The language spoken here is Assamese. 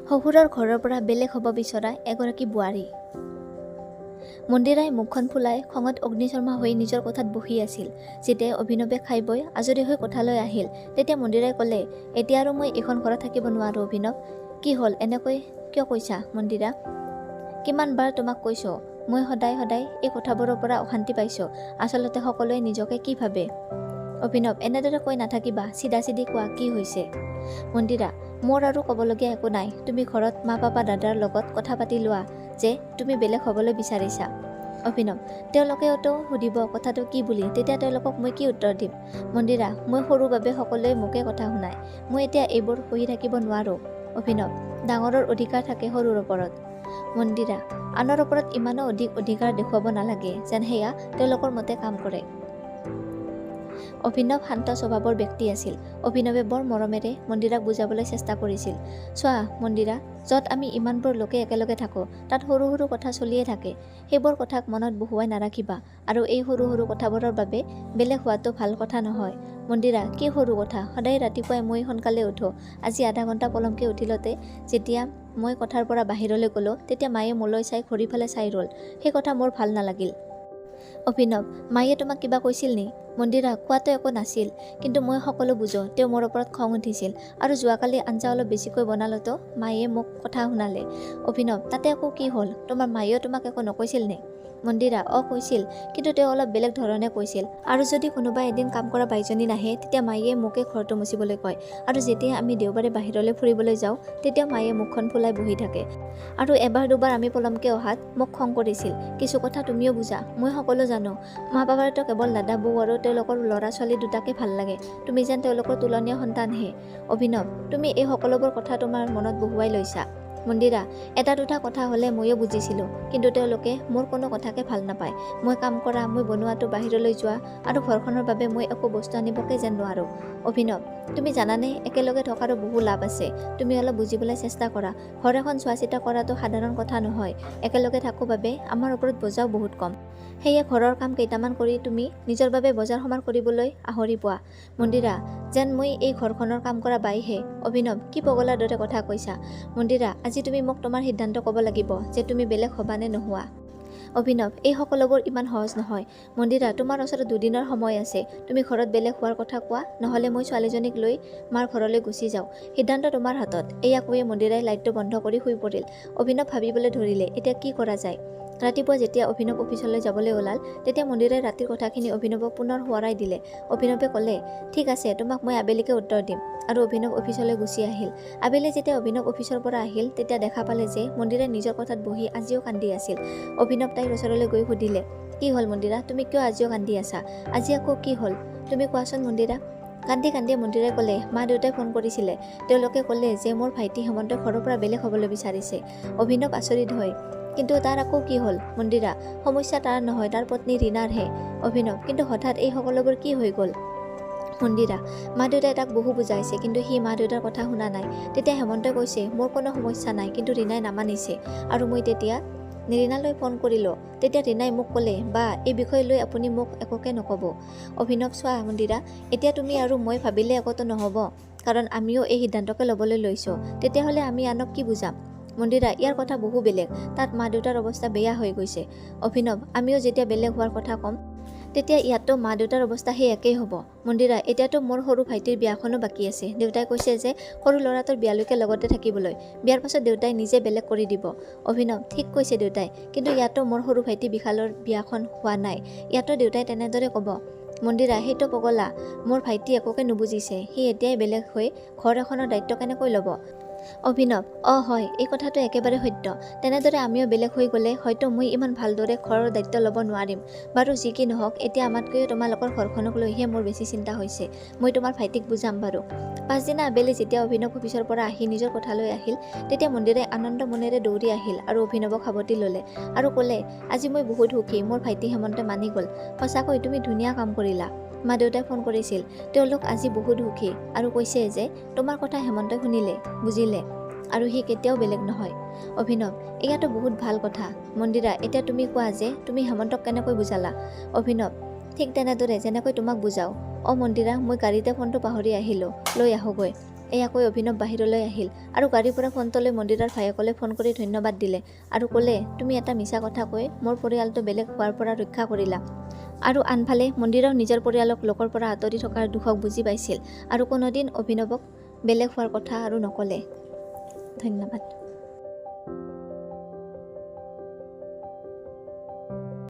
শহুৰৰ ঘৰৰ পৰা বেলেগ হ'ব বিচৰা এগৰাকী বোৱাৰী। মন্দিৰাই মুখখন ফুলাই খঙত অগ্নিশৰ্মা হৈ নিজৰ কোঠাত বহি আছিল। যেতিয়া অভিনৱে খাই বৈ আজৰি হৈ কোঠালৈ আহিল, তেতিয়া মন্দিৰাই ক'লে, এতিয়া আৰু মই এইখন ঘৰত থাকিব নোৱাৰোঁ অভিনৱ। কি হ'ল, এনেকৈ কিয় কৈছা মন্দিৰা? কিমানবাৰ তোমাক কৈছোঁ, মই সদায় সদায় এই কথাবোৰৰ পৰা অশান্তি পাইছোঁ। আচলতে সকলোৱে নিজকে কি ভাবে? অভিনৱ, এনেদৰে কৈ নাথাকিবা, চিধা চিধি কোৱা, কি হৈছে? মন্দিৰা, মোৰ আৰু ক'বলগীয়া একো নাই। তুমি ঘৰত মা পাপা দাদাৰ লগত কথা পাতি লোৱা যে তুমি বেলেগ হ'বলৈ বিচাৰিছা। অভিনৱ, তেওঁলোকেওতো সুধিব কথাটো কি বুলি, তেতিয়া তেওঁলোকক মই কি উত্তৰ দিম? মন্দিৰা, মই সৰু বাবে সকলোৱে মোকে কথা শুনায়। মই এতিয়া এইবোৰ সহি থাকিব নোৱাৰোঁ। অভিনৱ, ডাঙৰৰ অধিকাৰ থাকে সৰুৰ ওপৰত। মন্দিৰা, আনৰ ওপৰত ইমানো অধিক অধিকাৰ দেখুৱাব নালাগে যেন সেয়া তেওঁলোকৰ মতে কাম কৰে। অভিনৱ শান্ত স্বভাৱৰ ব্যক্তি আছিল। অভিনৱে বৰ মৰমেৰে মন্দিৰাক বুজাবলৈ চেষ্টা কৰিছিল। চোৱা মন্দিৰা, য'ত আমি ইমানবোৰ লোকে একেলগে থাকোঁ, তাত সৰু সৰু কথা চলিয়ে থাকে। সেইবোৰ কথাক মনত বহুৱাই নাৰাখিবা, আৰু এই সৰু সৰু কথাবোৰৰ বাবে বেলেগ হোৱাটো ভাল কথা নহয়। মন্দিৰা, কি সৰু কথা? সদায় ৰাতিপুৱাই মই সোনকালে উঠোঁ। আজি আধা ঘণ্টা পলমকৈ উঠিলতে যেতিয়া মই কোঠাৰ পৰা বাহিৰলৈ গ'লোঁ, তেতিয়া মায়ে মোলৈ চাই ঘড়ীফালে চাই ৰ'ল। সেই কথা মোৰ ভাল নালাগিল। অভিনৱ, মায়ে তোমাক কিবা কৈছিল নি? মন্দিৰা, কোৱাটো একো নাছিল, কিন্তু মই সকলো বুজোঁ। তেওঁ মোৰ ওপৰত খং উঠিছিল, আৰু যোৱাকালি আঞ্জা অলপ বেছিকৈ বনালতো মায়ে মোক কথা শুনালে। অভিনৱ, তাতে আকৌ কি হ'ল? তোমাৰ মায়েও তোমাক একো নকৈছিল নে? মন্দিৰা, কৈছিল, কিন্তু তেওঁ অলপ বেলেগ ধৰণে কৈছিল। আৰু যদি কোনোবা এদিন কাম কৰা বাইজনী নাহে, তেতিয়া মায়ে মোকে ঘৰটো মুচিবলৈ কয়। আৰু যেতিয়া আমি দেওবাৰে বাহিৰলৈ ফুৰিবলৈ যাওঁ, তেতিয়া মায়ে মুখখন ফুলাই বহি থাকে। আৰু এবাৰ দুবাৰ আমি পলমকৈ অহাত মোক খং কৰিছিল। কিছু কথা তুমিও বুজা, মই সকলো জানো। মা বাবাৰতো কেৱল দাদা বৌ আৰু তেওঁলোকৰ ল'ৰা ছোৱালী দুটাকে ভাল লাগে। তুমি যেন তেওঁলোকৰ তুলনীয় সন্তানহে। অভিনৱ, তুমি এই সকলোবোৰ কথা তোমাৰ মনত বহুৱাই লৈছা। মন্দিৰা, এটা দুটা কথা হ'লে ময়ো বুজিছিলোঁ, কিন্তু তেওঁলোকে মোৰ কোনো কথাকে ভাল নাপায়। মই কাম কৰা, মই বনোৱাটো, বাহিৰলৈ যোৱা, আৰু ঘৰখনৰ বাবে মই একো বস্তু আনিবকে যেন নোৱাৰোঁ। অভিনৱ, তুমি জানানে, একেলগে থকাৰো বহু লাভ আছে। তুমি অলপ বুজিবলৈ চেষ্টা কৰা। ঘৰ এখন চোৱা চিতা কৰাটো সাধাৰণ কথা নহয়। একেলগে থাকোঁ বাবে আমাৰ ওপৰত বোজাও বহুত কম। সেয়ে ঘৰৰ কাম কেইটামান কৰি তুমি নিজৰ বাবে বজাৰ সমাৰ কৰিবলৈ আহৰি পোৱা। মন্দিৰা, যেন মই এই ঘৰখনৰ কাম কৰা বাইহে। অভিনৱ, কি পগলাৰ দৰে কথা কৈছা? মন্দিৰা, আজি তুমি মোক তোমাৰ সিদ্ধান্ত ক'ব লাগিব যে তুমি বেলেগ হ'বা নে নোহোৱা। অভিনৱ, এই সকলোবোৰ ইমান সহজ নহয়। মন্দিৰা, তোমাৰ ওচৰত দুদিনৰ সময় আছে। তুমি ঘৰত বেলেগ হোৱাৰ কথা কোৱা, নহ'লে মই ছোৱালীজনীক লৈ মাৰ ঘৰলৈ গুচি যাওঁ। সিদ্ধান্ত তোমাৰ হাতত। এয়া কৈয়ে মন্দিৰাই লাইটটো বন্ধ কৰি শুই পৰিল। অভিনৱ ভাবিবলৈ ধৰিলে, এতিয়া কি কৰা যায়। ৰাতিপুৱা যেতিয়া অভিনৱ অফিচলৈ যাবলৈ ওলাল, তেতিয়া মন্দিৰাই ৰাতিৰ কথাখিনি অভিনৱক পুনৰ সোঁৱৰাই দিলে। অভিনৱে ক'লে, ঠিক আছে, তোমাক মই আবেলিকে উত্তৰ দিম। আৰু অভিনৱ অফিচলৈ গুচি আহিল। আবেলি যেতিয়া অভিনৱ অফিচৰ পৰা আহিল, তেতিয়া দেখা পালে যে মন্দিৰাই নিজৰ কোঠাত বহি আজিও কান্দি আছিল। অভিনৱ তাইৰ ওচৰলৈ গৈ সুধিলে, কি হ'ল মন্দিৰা, তুমি কিয় আজিও কান্দি আছা? আজি আকৌ কি হ'ল? তুমি কোৱাচোন মন্দিৰা। কান্দি কান্দি মন্দিৰাই ক'লে, মা দেউতাই ফোন কৰিছিলে। তেওঁলোকে ক'লে যে মোৰ ভাইটি হেমন্তই ঘৰৰ পৰা বেলেগ হ'বলৈ বিচাৰিছে। অভিনৱ আচৰিত হয়, কিন্তু তাৰ আকৌ কি হ'ল? মন্দিৰা, সমস্যা তাৰ নহয়, তাৰ পত্নী ৰীণাৰহে। অভিনৱ, কিন্তু হঠাৎ এই সকলোবোৰ কি হৈ গ'ল? মন্দিৰা, মা দেউতাই তাক বহু বুজাইছে, কিন্তু সি মা দেউতাৰ কথা শুনা নাই। তেতিয়া হেমন্তই কৈছে, মোৰ কোনো সমস্যা নাই, কিন্তু ৰীণাই নামানিছে। আৰু মই তেতিয়া ৰীণালৈ ফোন কৰিলোঁ। তেতিয়া ৰীণাই মোক ক'লে, বা এই বিষয় লৈ আপুনি মোক একোকে নক'ব। অভিনৱ, চোৱা মন্দিৰা, এতিয়া তুমি আৰু মই ভাবিলে একোতো নহ'ব, কাৰণ আমিও এই সিদ্ধান্তকে ল'বলৈ লৈছোঁ। তেতিয়াহ'লে আমি আনক কি বুজাম? মন্দিৰা, ইয়াৰ কথা বহু বেলেগ। তাত মা দেউতাৰ অৱস্থা বেয়া হৈ গৈছে। অভিনৱ, আমিও যেতিয়া বেলেগ হোৱাৰ কথা ক'ম, তেতিয়া ইয়াতো মা দেউতাৰ অৱস্থা সেই একেই হ'ব। মন্দিৰা, এতিয়াতো মোৰ সৰু ভাইটিৰ বিয়াখনো বাকী আছে। দেউতাই কৈছে যে সৰু ল'ৰাটোৰ বিয়ালৈকে লগতে থাকিবলৈ। বিয়াৰ পাছত দেউতাই নিজে বেলেগ কৰি দিব। অভিনৱ, ঠিক কৈছে দেউতাই, কিন্তু ইয়াতো মোৰ সৰু ভাইটি বিশালৰ বিয়াখন হোৱা নাই। ইয়াতো দেউতাই তেনেদৰে ক'ব। মন্দিৰা, সেইটো পগলা। মোৰ ভাইটি একোকে নুবুজিছে। সি এতিয়াই বেলেগ হৈ ঘৰ এখনৰ দায়িত্ব কেনেকৈ ল'ব? অভিনৱ, হয়, এই কথাটো একেবাৰে সত্য। তেনেদৰে আমিও বেলেগ হৈ গ'লে হয়তো মই ইমান ভালদৰে ঘৰৰ দায়িত্ব ল'ব নোৱাৰিম। বাৰু যি কি নহওক, এতিয়া আমাতকৈও তোমালোকৰ ঘৰখনক লৈহে মোৰ বেছি চিন্তা হৈছে। মই তোমাৰ ভাইটিক বুজাম বাৰু। পাছদিনা আবেলি যেতিয়া অভিনৱ অফিচৰ পৰা আহি নিজৰ কোঠালৈ আহিল, তেতিয়া মন্দিৰাই আনন্দ মনেৰে দৌৰি আহিল আৰু অভিনৱক সাৱটি ল'লে আৰু ক'লে, আজি মই বহুত সুখী, মোৰ ভাইটি হেমন্তই মানি গ'ল। সঁচাকৈ তুমি ধুনীয়া কাম কৰিলা। মা দেউতাই ফোন কৰিছিল। তেওঁলোক আজি বহুত সুখী আৰু কৈছে যে তোমাৰ কথা হেমন্তই শুনিলে, বুজিলে, আৰু সি কেতিয়াও বেলেগ নহয়। অভিনৱ, এয়াতো বহুত ভাল কথা। মন্দিৰা, এতিয়া তুমি কোৱা যে তুমি হেমন্তক কেনেকৈ বুজালা? অভিনৱ, ঠিক তেনেদৰে যেনেকৈ তোমাক বুজাওঁ। মন্দিৰা, মই গাড়ীতে ফোনটো পাহৰি আহিলোঁ, লৈ আহোঁগৈ। এয়া কৈ অভিনৱ বাহিৰলৈ আহিল আৰু গাড়ীৰ পৰা ফোনটো লৈ মন্দিৰাৰ ভায়েকলৈ ফোন কৰি ধন্যবাদ দিলে আৰু ক'লে, তুমি এটা মিছা কথা কৈ মোৰ পৰিয়ালটো বেলেগ হোৱাৰ পৰা ৰক্ষা কৰিলা। আৰু আনফালে মন্দিৰাও নিজৰ পৰিয়ালক লোকৰ পৰা আঁতৰি থকাৰ দুখক বুজি পাইছিল আৰু কোনোদিন অভিনৱক বেলেগ হোৱাৰ কথা আৰু নক'লে। ধন্যবাদ।